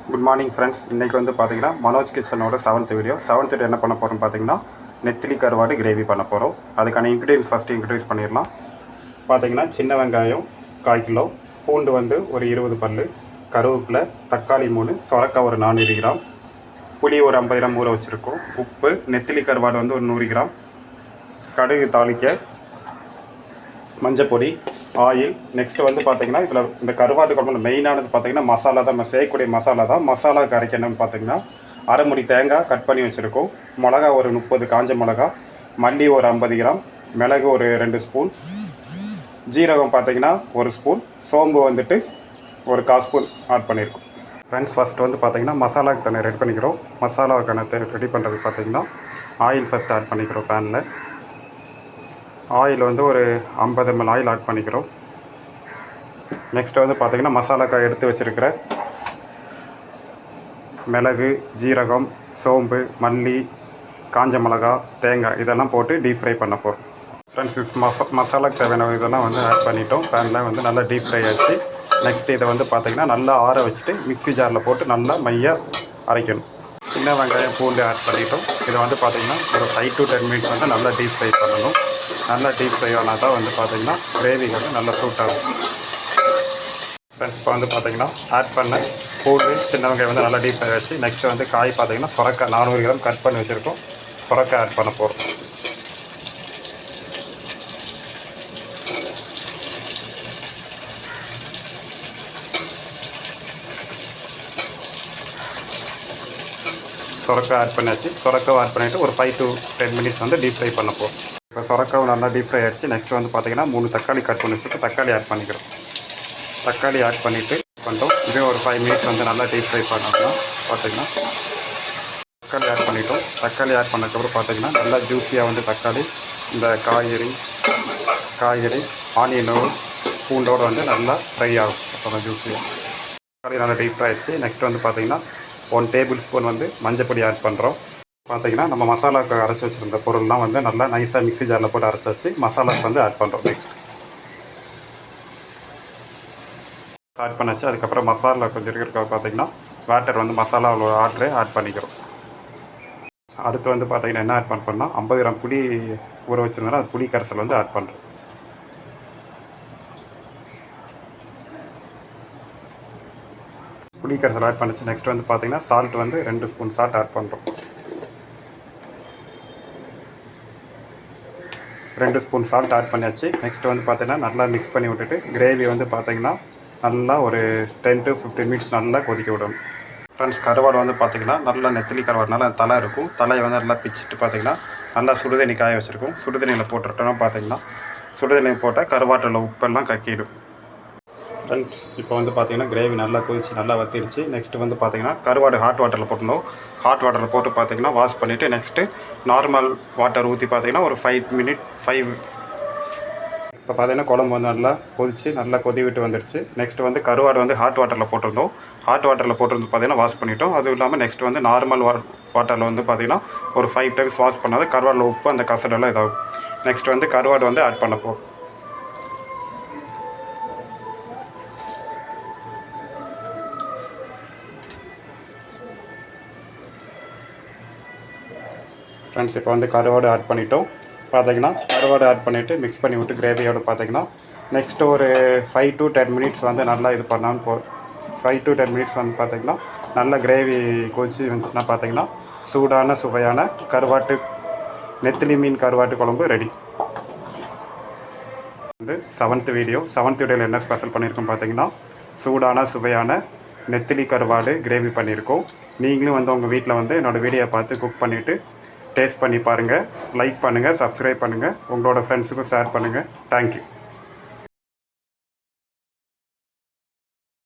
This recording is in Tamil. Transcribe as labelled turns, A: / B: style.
A: Good morning friends. இன்றைக்கி வந்து பார்த்திங்கன்னா Manoj கிச்சனோட 7th video. 7th video என்ன பண்ண போகிறோம் பார்த்திங்கன்னா நெத்திலி கருவாடு கிரேவி பண்ண போகிறோம். அதுக்கான இன்க்ரீடியன்ஸ் ஃபஸ்ட்டு இன்ட்ரடியூஸ் பண்ணிடலாம். பார்த்திங்கன்னா சின்ன வெங்காயம் 1/4 கிலோ, பூண்டு வந்து ஒரு 20 பல், கருவேப்பிலை, தக்காளி 3, சொரக்காய் ஒரு 400 கிராம், புளி ஒரு 50 கிராம் ஊற வச்சுருக்கோம், உப்பு, நெத்திலி கருவாடு வந்து ஒரு 100 கிராம், கடுகு தாளிக்க, மஞ்சப்பொடி, ஆயில். நெக்ஸ்ட்டு வந்து பார்த்திங்கன்னா இதில் இந்த கருவாட்டு குழம்பு மெயினானது பார்த்திங்கன்னா மசாலா தான். நம்ம செய்யக்கூடிய மசாலா தான். மசாலா கரைக்கணும்னு பார்த்திங்கன்னா அரை முடி தேங்காய் கட் பண்ணி வச்சுருக்கோம், மிளகா ஒரு 30 காஞ்ச மிளகா, மல்லி ஒரு 50 கிராம், மிளகு ஒரு 2 ஸ்பூன், ஜீரகம் பார்த்திங்கன்னா 1 ஸ்பூன், சோம்பு வந்துட்டு ஒரு 1/4 ஸ்பூன் ஆட் பண்ணியிருக்கோம். ஃப்ரெண்ட்ஸ், ஃபஸ்ட்டு வந்து பார்த்திங்கன்னா மசாலாவுக்கு தண்ணி ரெடி பண்ணிக்கிறோம். மசாலாவுக்கான ரெடி பண்ணுறதுக்கு பார்த்திங்கன்னா ஆயில் ஃபஸ்ட் ஆட் பண்ணிக்கிறோம். பேனில் ஆயில் வந்து ஒரு 50 ml ஆயில் ஆட் பண்ணிக்கிறோம். நெக்ஸ்ட்டு வந்து பார்த்திங்கன்னா மசாலாக்காய் எடுத்து வச்சுருக்கிற மிளகு, ஜீரகம், சோம்பு, மல்லி, காஞ்ச மிளகா, தேங்காய் இதெல்லாம் போட்டு டீப் ஃப்ரை பண்ண போகிறோம். ஃப்ரெண்ட்ஸ், மசாலாக்கு தேவையான இதெல்லாம் வந்து ஆட் பண்ணிட்டோம். பேனில் வந்து நல்லா டீப் ஃப்ரை ஆச்சு. நெக்ஸ்ட்டு இதை வந்து பார்த்திங்கன்னா நல்லா ஆற வச்சுட்டு மிக்ஸி ஜாரில் போட்டு நல்லா மையாக அரைக்கணும். சின்ன வெங்காயம், பூண்டு ஆட் பண்ணிட்டோம். இதை வந்து பார்த்திங்கன்னா ஒரு 5 to 10 மினிட்ஸ் வந்து நல்லா டீப் ஃப்ரை பண்ணணும். நல்லா டீப் ஃப்ரை ஆனால் தான் வந்து பார்த்திங்கன்னா கிரேவி வந்து நல்லா சூட் ஆகும். ஃப்ரெண்ட்ஸ், இப்போ வந்து பார்த்திங்கன்னா ஆட் பண்ண பூண்டு, சின்ன வெங்காயம் வந்து நல்லா டீப் ஃப்ரை வச்சு நெக்ஸ்ட்டு வந்து காய் பார்த்திங்கன்னா சொரக்காய் 400 கிராம் கட் பண்ணி வச்சுருக்கோம். சொரக்காய் ஆட் பண்ண போகிறோம். சொரக்காய் ஆட் பண்ணியாச்சு. சொரக்காய் ஆட் பண்ணிவிட்டு ஒரு 5 to 10 மினிட்ஸ் வந்து டீப் ஃப்ரை பண்ண போகிறோம். இப்போ சொரக்காய் நல்லா டீப் ஃப்ரை ஆகிடுச்சு. நெக்ஸ்ட்டு வந்து பார்த்திங்கன்னா 3 தக்காளி கட் பண்ணி வச்சுட்டு தக்காளி ஆட் பண்ணிக்கிறோம். தக்காளி ஆட் பண்ணிவிட்டு பண்ணிட்டோம். இதே ஒரு 5 மினிட்ஸ் வந்து நல்லா டீப் ஃப்ரை பண்ணோம்னா பார்த்திங்கன்னா தக்காளி ஆட் பண்ணிட்டோம். தக்காளி ஆட் பண்ணதுக்கப்புறம் பார்த்திங்கன்னா நல்லா ஜூஸியாக வந்து தக்காளி இந்த காய்கறி ஆனியனோ பூண்டோடு வந்து நல்லா ஃப்ரை ஆகும். அப்புறம் ஜூஸியாக தக்காளி நல்லா டீப் ஃப்ரை ஆகிடுச்சு. நெக்ஸ்ட் வந்து பார்த்திங்கன்னா 1 டேபிள் ஸ்பூன் வந்து மஞ்சப்பொடி ஆட் பண்ணுறோம். பார்த்திங்கன்னா நம்ம மசாலாவுக்கு அரைச்சி வச்சுருந்த பொருள்லாம் வந்து நல்லா நைஸாக மிக்ஸி ஜாரில் போட்டு அரைச்சி வச்சு மசாலாவுக்கு வந்து ஆட் பண்ணுறோம். நெக்ஸ்ட் ஆட் பண்ணாச்சு. அதுக்கப்புறம் மசாலா கொஞ்சம் இருக்கிற பார்த்திங்கன்னா வாட்டர் வந்து மசாலாவில் ஆட் பண்ணிக்கிறோம். அடுத்து வந்து பார்த்திங்கன்னா என்ன ஆட் பண்ணோம்னா 50 கிராம் புளி ஊற வச்சுருந்தோன்னா அது புளி கரைசல் வந்து ஆட் பண்ணுறோம். புளி கரைசல் ஆட் பண்ணிச்சு. நெக்ஸ்ட் வந்து பார்த்திங்கன்னா சால்ட் வந்து 2 ஸ்பூன் சால்ட் ஆட் பண்ணுறோம். 2 ஸ்பூன் சால்ட் ஆட் பண்ணியாச்சு. நெக்ஸ்ட் வந்து பார்த்திங்கன்னா நல்லா மிக்ஸ் பண்ணி விட்டுட்டு கிரேவி வந்து பார்த்திங்கன்னா நல்லா ஒரு 10 to 15 மினிட்ஸ் நல்லா கொதிக்க விடணும். ஃப்ரெண்ட்ஸ், கருவாடு வந்து பார்த்திங்கன்னா நல்லா நெத்திலி கருவாடுனால தலை இருக்கும். தலையை வந்து நல்லா பிச்சுட்டு பார்த்திங்கன்னா நல்லா சுடுதண்ணி காய வச்சுருக்கோம். சுடுதண்ணியில் போட்டுட்டோன்னா பார்த்திங்கன்னா சுடுதண்ணி போட்டால் கருவாட்டில் உப்பெல்லாம் கக்கிடும். ஃப்ரெண்ட்ஸ், இப்போ வந்து பார்த்திங்கன்னா கிரேவி நல்லா கொதிச்சு நல்லா வத்திடுச்சு. நெக்ஸ்ட்டு வந்து பார்த்திங்கன்னா கருவாடு ஹாட் வாட்டரில் போட்டணும். ஹாட் வாட்டரில் போட்டு பார்த்திங்கன்னா வாஷ் பண்ணிவிட்டு நெக்ஸ்ட்டு நார்மல் வாட்டர் ஊற்றி பார்த்திங்கன்னா ஒரு 5 இப்போ பார்த்திங்கன்னா குழம்பு வந்து நல்லா கொதிச்சு நல்லா கொதி விட்டு வந்துடுச்சு. நெக்ஸ்ட்டு வந்து கருவாடு வந்து ஹாட் வாட்டரில் போட்டிருந்தோம். ஹாட் வாட்டரில் போட்டிருந்து பார்த்திங்கன்னா வாஷ் பண்ணிட்டோம். அதுவும் இல்லாமல் நெக்ஸ்ட் வந்து நார்மல் வாட்டரில் வந்து பார்த்திங்கன்னா ஒரு 5 டைம்ஸ் வாஷ் பண்ணாத கருவாடில் உப்பு அந்த கசடெல்லாம் இதாகும். நெக்ஸ்ட் வந்து கருவாடு வந்து ஆட் பண்ண போகும். ஃப்ரெண்ட்ஸ், இப்போ வந்து கருவாடு ஆட் பண்ணிட்டோம். பார்த்திங்கன்னா கருவாடு ஆட் பண்ணிவிட்டு மிக்ஸ் பண்ணி விட்டு கிரேவியோடு பார்த்திங்கன்னா நெக்ஸ்ட்டு ஒரு 5 to 10 மினிட்ஸ் வந்து நல்லா இது பண்ணான்னு 5 to 10 மினிட்ஸ் வந்து பார்த்திங்கன்னா நல்லா கிரேவி கொதிச்சு வந்துச்சுன்னா பார்த்திங்கன்னா சூடான சுவையான நெத்திலி மீன் கருவாட்டு குழம்பு ரெடி. வந்து 7th வீடியோவில் என்ன ஸ்பெஷல் பண்ணியிருக்கோம் பார்த்திங்கன்னா சூடான சுவையான நெத்திலி கருவாடு கிரேவி பண்ணியிருக்கோம். நீங்களும் வந்து உங்கள் வீட்டில் வந்து என்னோடய வீடியோ பார்த்து குக் பண்ணிவிட்டு டேஸ்ட் பண்ணி பாருங்கள். லைக் பண்ணுங்கள், சப்ஸ்கிரைப் பண்ணுங்கள், உங்களோட ஃப்ரெண்ட்ஸுக்கும் ஷேர் பண்ணுங்கள். தேங்க்யூ.